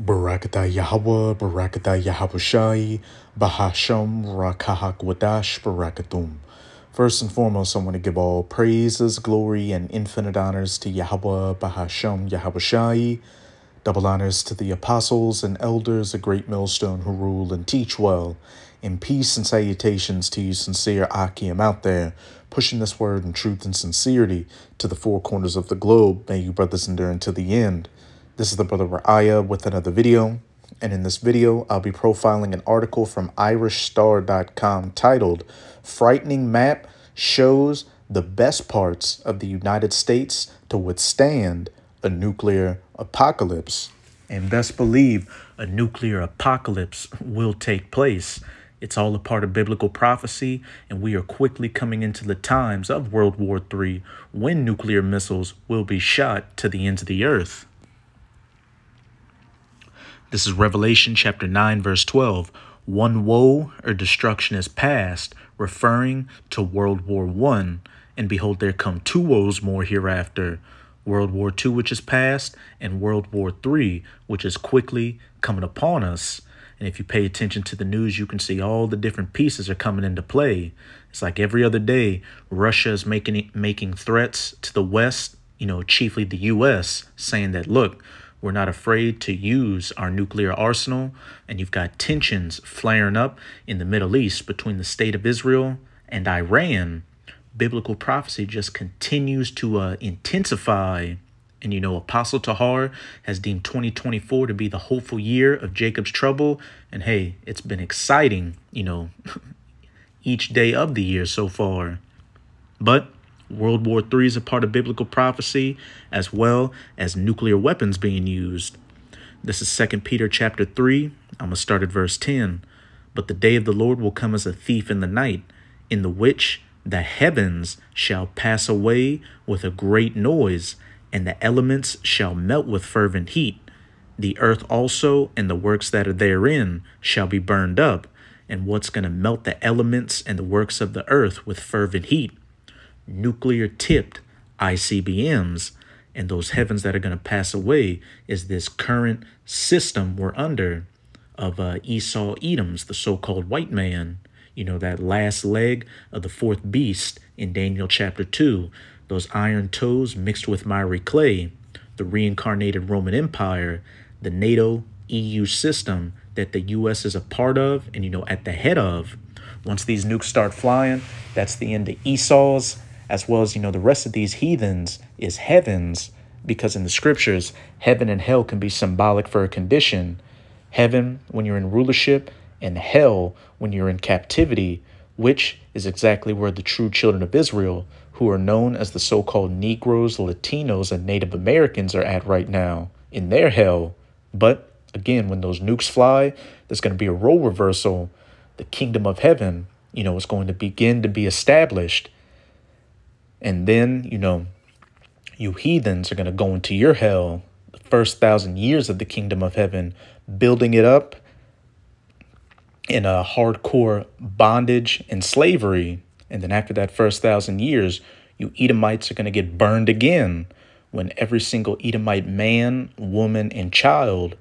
Barakatah Yahweh, Barakatah Yahabushai, Bahasham, Rakahak Barakatum. First and foremost, I want to give all praises, glory, and infinite honors to Yahweh, Bahasham, Yahabushai. Double honors to the apostles and elders, a great millstone who rule and teach well. In peace and salutations to you sincere Akim out there, pushing this word in truth and sincerity to the four corners of the globe. May you brothers endure until the end. This is the brother Ra'aya with another video, and in this video, I'll be profiling an article from irishstar.com titled, Frightening Map Shows the Best Parts of the United States to Withstand a Nuclear Apocalypse. And best believe a nuclear apocalypse will take place. It's all a part of biblical prophecy, and we are quickly coming into the times of World War III when nuclear missiles will be shot to the ends of the earth. This is Revelation chapter 9, verse 12. One woe or destruction is past, referring to World War I. And behold, there come two woes more hereafter. World War II, which is past, and World War III, which is quickly coming upon us. And if you pay attention to the news, you can see all the different pieces are coming into play. It's like every other day, Russia is making threats to the West, chiefly the U.S., saying that, look, we're not afraid to use our nuclear arsenal. And you've got tensions flaring up in the Middle East between the state of Israel and Iran. Biblical prophecy just continues to intensify. And, Apostle Tahar has deemed 2024 to be the hopeful year of Jacob's trouble. And hey, it's been exciting, each day of the year so far. But World War III is a part of biblical prophecy, as well as nuclear weapons being used. This is 2 Peter chapter 3. I'm going to start at verse 10. But the day of the Lord will come as a thief in the night, in the which the heavens shall pass away with a great noise, and the elements shall melt with fervent heat. The earth also and the works that are therein shall be burned up. And what's going to melt the elements and the works of the earth with fervent heat? Nuclear-tipped ICBMs. And those heavens that are going to pass away is this current system we're under of Esau Edoms, the so-called white man. That last leg of the fourth beast in Daniel chapter 2. Those iron toes mixed with miry clay. The reincarnated Roman Empire. The NATO EU system that the U.S. is a part of and, at the head of. Once these nukes start flying, that's the end of Esau's, as well as, the rest of these heathens is heavens, because in the scriptures, heaven and hell can be symbolic for a condition. Heaven when you're in rulership, and hell when you're in captivity, which is exactly where the true children of Israel, who are known as the so-called Negroes, Latinos, and Native Americans are at right now, in their hell. But again, when those nukes fly, there's going to be a role reversal. The kingdom of heaven, is going to begin to be established. And then, you heathens are going to go into your hell, the first 1,000 years of the kingdom of heaven, building it up in a hardcore bondage and slavery. And then after that first 1,000 years, you Edomites are going to get burned again, when every single Edomite man, woman, and child,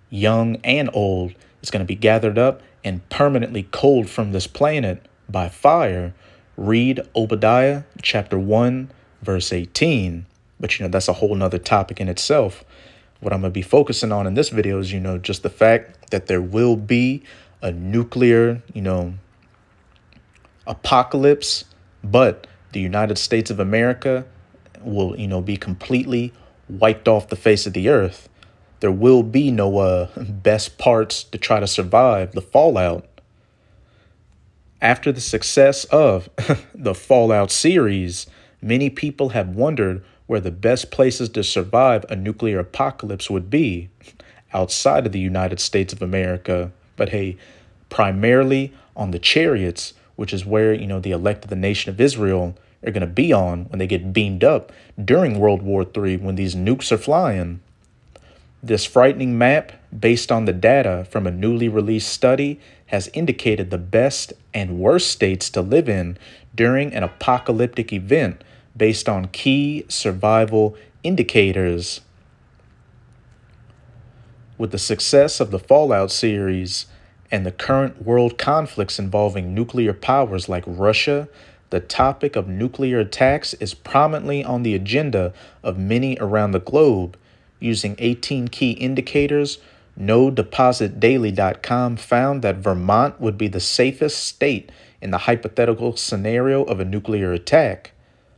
young and old, is going to be gathered up and permanently culled from this planet by fire. Read Obadiah chapter 1, verse 18. But, that's a whole nother topic in itself. What I'm going to be focusing on in this video is, just the fact that there will be a nuclear, apocalypse, but the United States of America will, be completely wiped off the face of the earth. There will be no best parts to try to survive the fallout. After the success of the Fallout series, many people have wondered where the best places to survive a nuclear apocalypse would be outside of the United States of America. But hey, primarily on the chariots, which is where, the elect of the nation of Israel are going to be on when they get beamed up during World War III, when these nukes are flying. This frightening map, based on the data from a newly released study, has indicated the best and worst states to live in during an apocalyptic event based on key survival indicators. With the success of the Fallout series and the current world conflicts involving nuclear powers like Russia, the topic of nuclear attacks is prominently on the agenda of many around the globe. Using 18 key indicators, NoDepositDaily.com found that Vermont would be the safest state in the hypothetical scenario of a nuclear attack.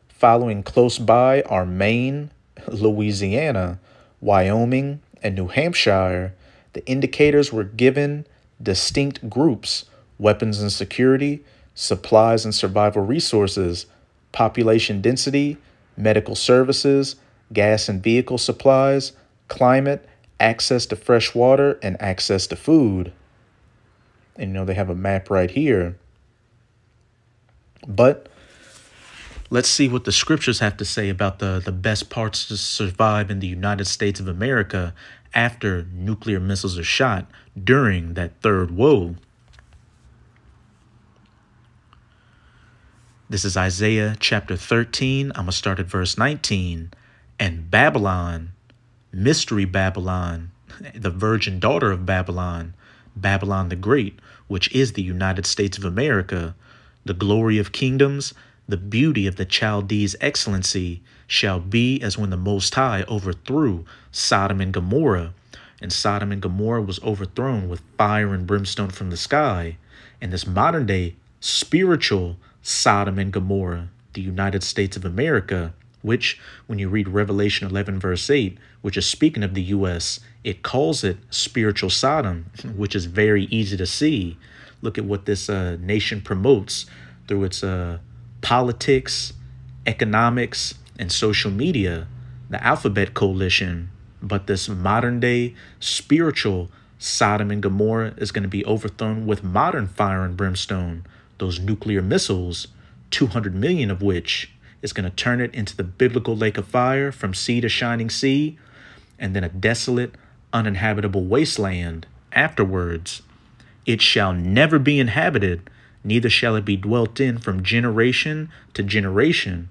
Following close by are Maine, Louisiana, Wyoming, and New Hampshire. The indicators were given distinct groups: weapons and security, supplies and survival resources, population density, medical services, gas and vehicle supplies, climate, access to fresh water, and access to food. And they have a map right here. But let's see what the scriptures have to say about the best parts to survive in the United States of America after nuclear missiles are shot during that third woe. This is Isaiah chapter 13. I'm going to start at verse 19. And Babylon, mystery Babylon, the virgin daughter of Babylon, Babylon the Great, which is the United States of America, the glory of kingdoms, the beauty of the Chaldees' excellency, shall be as when the Most High overthrew Sodom and Gomorrah. And Sodom and Gomorrah was overthrown with fire and brimstone from the sky. And this modern day spiritual Sodom and Gomorrah, the United States of America, which when you read Revelation 11 verse 8, which is speaking of the U.S., it calls it spiritual Sodom, which is very easy to see. Look at what this nation promotes through its politics, economics, and social media, the Alphabet Coalition. But this modern day spiritual Sodom and Gomorrah is going to be overthrown with modern fire and brimstone, those nuclear missiles, 200 million of which is going to turn it into the biblical lake of fire from sea to shining sea, and then a desolate, uninhabitable wasteland afterwards. It shall never be inhabited, neither shall it be dwelt in from generation to generation.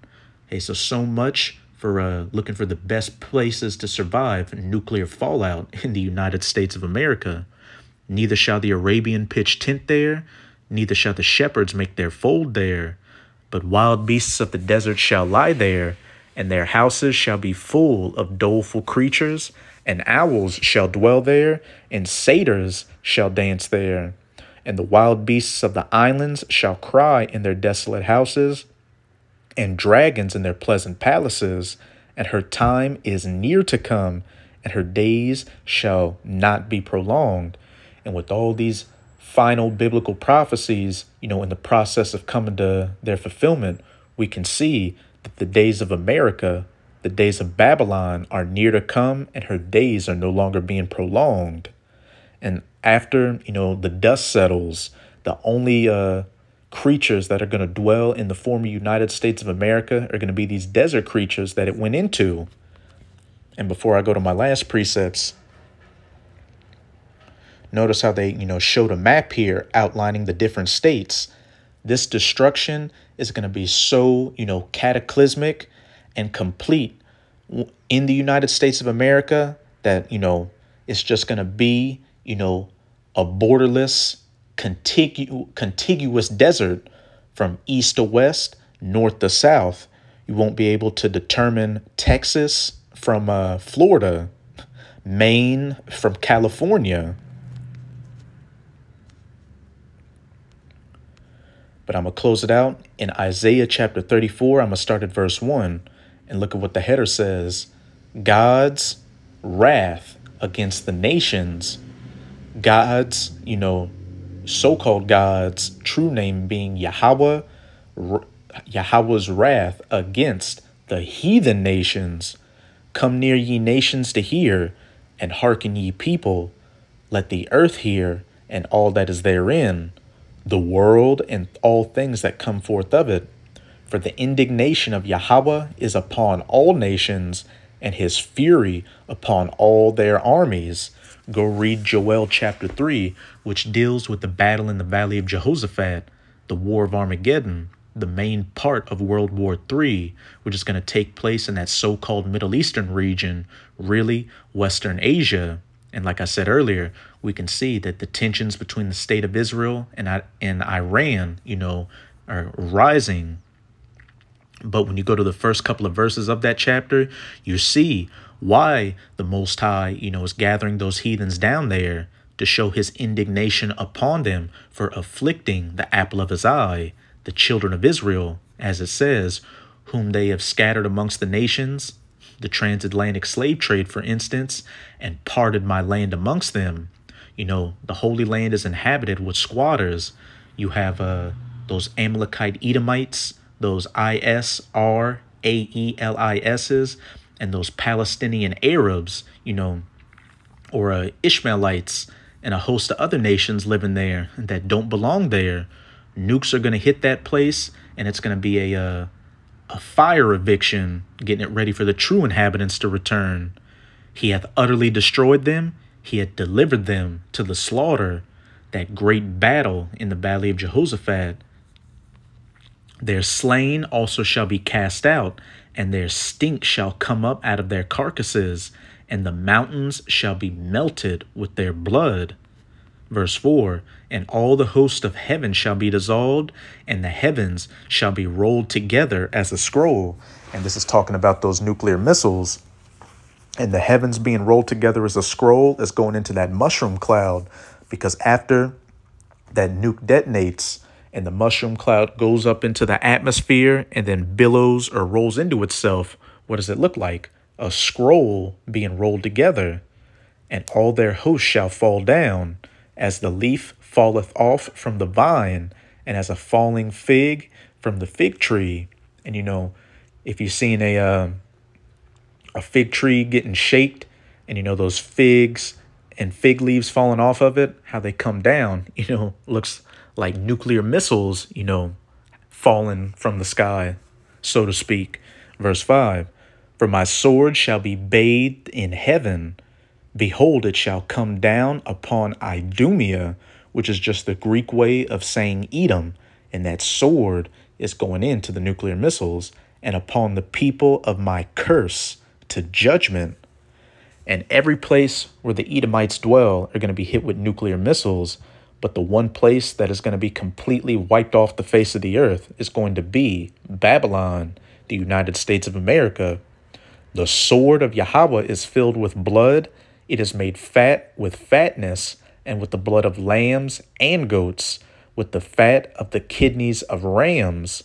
Hey, so much for looking for the best places to survive nuclear fallout in the United States of America. Neither shall the Arabian pitch tent there, neither shall the shepherds make their fold there, but wild beasts of the desert shall lie there, and their houses shall be full of doleful creatures, and owls shall dwell there, and satyrs shall dance there. And the wild beasts of the islands shall cry in their desolate houses, and dragons in their pleasant palaces. And her time is near to come, and her days shall not be prolonged. And with all these final biblical prophecies, in the process of coming to their fulfillment, we can see that the days of America, the days of Babylon, are near to come, and her days are no longer being prolonged. And after, the dust settles, the only creatures that are going to dwell in the former United States of America are going to be these desert creatures that it went into. And before I go to my last precepts, notice how they, showed a map here outlining the different states. This destruction is going to be so, cataclysmic and complete in the United States of America that, it's just going to be, a borderless, contiguous desert from east to west, north to south. You won't be able to determine Texas from Florida, Maine from California. But I'm going to close it out in Isaiah chapter 34. I'm going to start at verse 1 and look at what the header says. God's wrath against the nations. God's, so-called God's true name being Yahweh, Yahweh's wrath against the heathen nations. Come near, ye nations, to hear, and hearken, ye people. Let the earth hear, and all that is therein, the world and all things that come forth of it. For the indignation of Yahweh is upon all nations, and his fury upon all their armies. Go read Joel chapter 3, which deals with the battle in the Valley of Jehoshaphat, the War of Armageddon, the main part of World War III, which is going to take place in that so-called Middle Eastern region, really Western Asia. And like I said earlier, we can see that the tensions between the state of Israel and Iran, are rising. But when you go to the first couple of verses of that chapter, you see why the Most High, is gathering those heathens down there to show his indignation upon them for afflicting the apple of his eye, the children of Israel, as it says, whom they have scattered amongst the nations, the transatlantic slave trade, for instance, and parted my land amongst them. The Holy Land is inhabited with squatters. You have those Amalekite Edomites, those Israelis, and those Palestinian Arabs, or Ishmaelites, and a host of other nations living there that don't belong there. Nukes are going to hit that place, and it's going to be a fire eviction, getting it ready for the true inhabitants to return. He hath utterly destroyed them. He hath delivered them to the slaughter, that great battle in the valley of Jehoshaphat. Their slain also shall be cast out, and their stink shall come up out of their carcasses, and the mountains shall be melted with their blood. Verse 4, and all the host of heaven shall be dissolved, and the heavens shall be rolled together as a scroll. And this is talking about those nuclear missiles. And the heavens being rolled together as a scroll is going into that mushroom cloud, because after that nuke detonates and the mushroom cloud goes up into the atmosphere and then billows or rolls into itself, what does it look like? A scroll being rolled together. And all their hosts shall fall down, as the leaf falleth off from the vine, and as a falling fig from the fig tree. And if you've seen a fig tree getting shaked, and those figs and fig leaves falling off of it, how they come down, looks like nuclear missiles, falling from the sky, so to speak. Verse 5, for my sword shall be bathed in heaven. Behold, it shall come down upon Idumea, which is just the Greek way of saying Edom. And that sword is going into the nuclear missiles, and upon the people of my curse to judgment. And every place where the Edomites dwell are going to be hit with nuclear missiles. But the one place that is going to be completely wiped off the face of the earth is going to be Babylon, the United States of America. The sword of Yahweh is filled with blood. It is made fat with fatness, and with the blood of lambs and goats, with the fat of the kidneys of rams.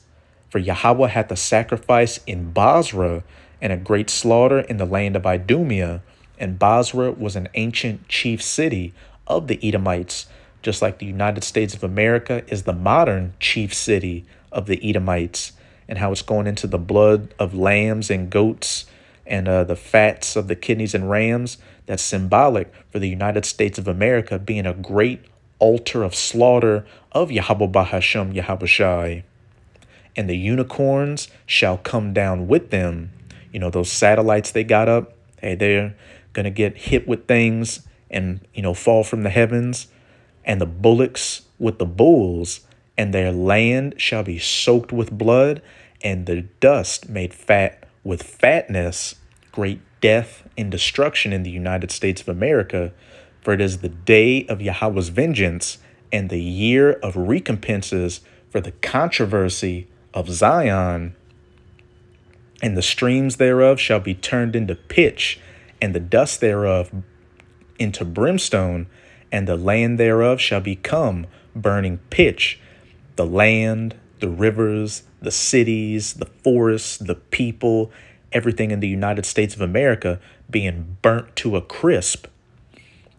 For Yahweh hath a sacrifice in Basra, and a great slaughter in the land of Idumea. And Basra was an ancient chief city of the Edomites, just like the United States of America is the modern chief city of the Edomites, and how it's going into the blood of lambs and goats and the fats of the kidneys and rams. That's symbolic for the United States of America being a great altar of slaughter of Yahweh Bahashem Yahushai. And the unicorns shall come down with them. Those satellites they got up, hey, they're going to get hit with things and, fall from the heavens. And the bullocks with the bulls, and their land shall be soaked with blood, and the dust made fat with fatness. Great death and destruction in the United States of America. For it is the day of Yahweh's vengeance, and the year of recompenses for the controversy of Zion. And the streams thereof shall be turned into pitch, and the dust thereof into brimstone, and the land thereof shall become burning pitch. The land, the rivers, the cities, the forests, the people, everything in the United States of America being burnt to a crisp.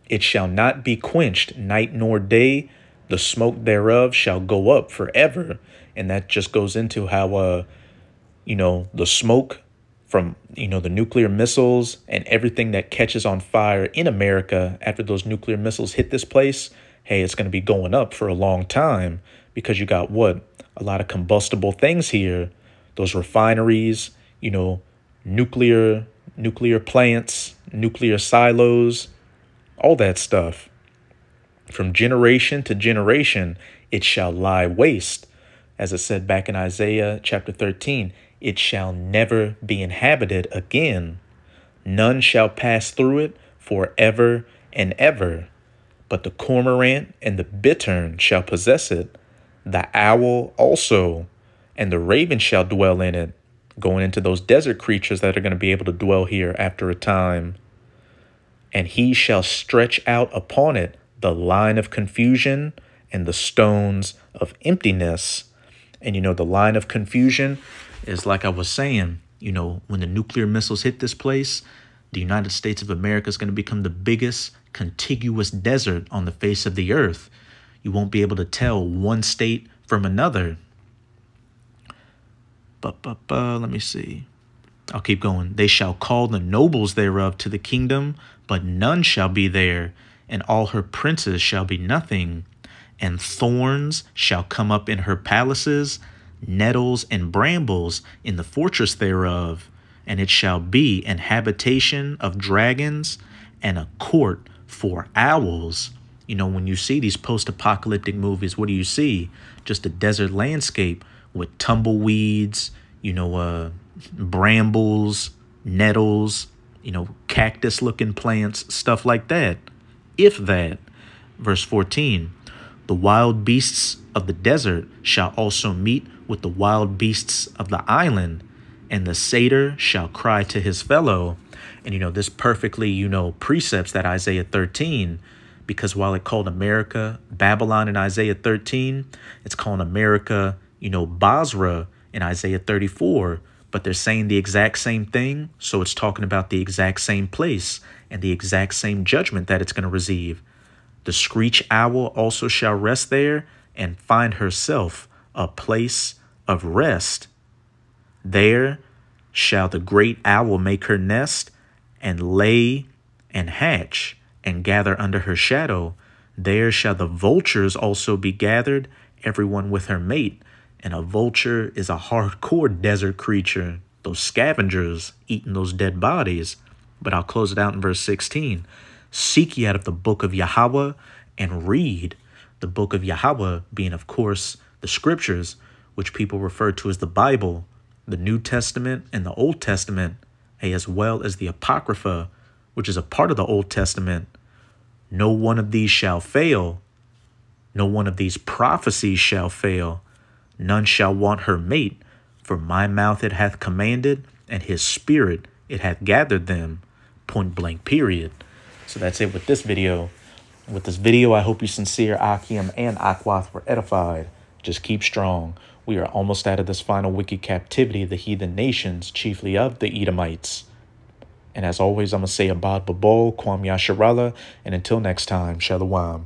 It shall not be quenched night nor day. The smoke thereof shall go up forever. And that just goes into how, the smoke from, the nuclear missiles and everything that catches on fire in America after those nuclear missiles hit this place, hey, it's going to be going up for a long time, because you got what? A lot of combustible things here. Those refineries, nuclear plants, nuclear silos, all that stuff. From generation to generation, it shall lie waste. As it said back in Isaiah chapter 13, it shall never be inhabited again. None shall pass through it forever and ever. But the cormorant and the bittern shall possess it, the owl also, and the raven shall dwell in it, going into those desert creatures that are going to be able to dwell here after a time. And he shall stretch out upon it the line of confusion and the stones of emptiness. And, the line of confusion is, like I was saying, when the nuclear missiles hit this place, the United States of America is going to become the biggest contiguous desert on the face of the earth. You won't be able to tell one state from another. Let me see. I'll keep going. They shall call the nobles thereof to the kingdom, but none shall be there, and all her princes shall be nothing. And thorns shall come up in her palaces, nettles and brambles in the fortress thereof. And it shall be an habitation of dragons and a court for owls. When you see these post-apocalyptic movies, what do you see? Just a desert landscape with tumbleweeds, brambles, nettles, cactus-looking plants, stuff like that. If that. Verse 14, the wild beasts of the desert shall also meet with the wild beasts of the island, and the satyr shall cry to his fellow. And, this perfectly, precepts that Isaiah 13, because while it called America Babylon in Isaiah 13, it's calling America, Basra in Isaiah 34. But they're saying the exact same thing. So it's talking about the exact same place and the exact same judgment that it's going to receive. The screech owl also shall rest there and find herself a place of rest. There shall the great owl make her nest and lay and hatch and gather under her shadow. There shall the vultures also be gathered, everyone with her mate. And a vulture is a hardcore desert creature, those scavengers eating those dead bodies. But I'll close it out in verse 16. Seek ye out of the book of Yahweh and read. The book of Yahweh being, of course, the scriptures, which people refer to as the Bible, the New Testament and the Old Testament, as well as the Apocrypha, which is a part of the Old Testament. No one of these shall fail. No one of these prophecies shall fail. None shall want her mate, for my mouth it hath commanded, and his spirit it hath gathered them. Point blank, period. So that's it with this video. With this video, I hope you sincere Akim and Akwath were edified. Just keep strong. We are almost out of this final wicked captivity of the heathen nations, chiefly of the Edomites. And as always, I'm going to say Abad Babol, Kwam Yasharallah, and until next time, Shalom.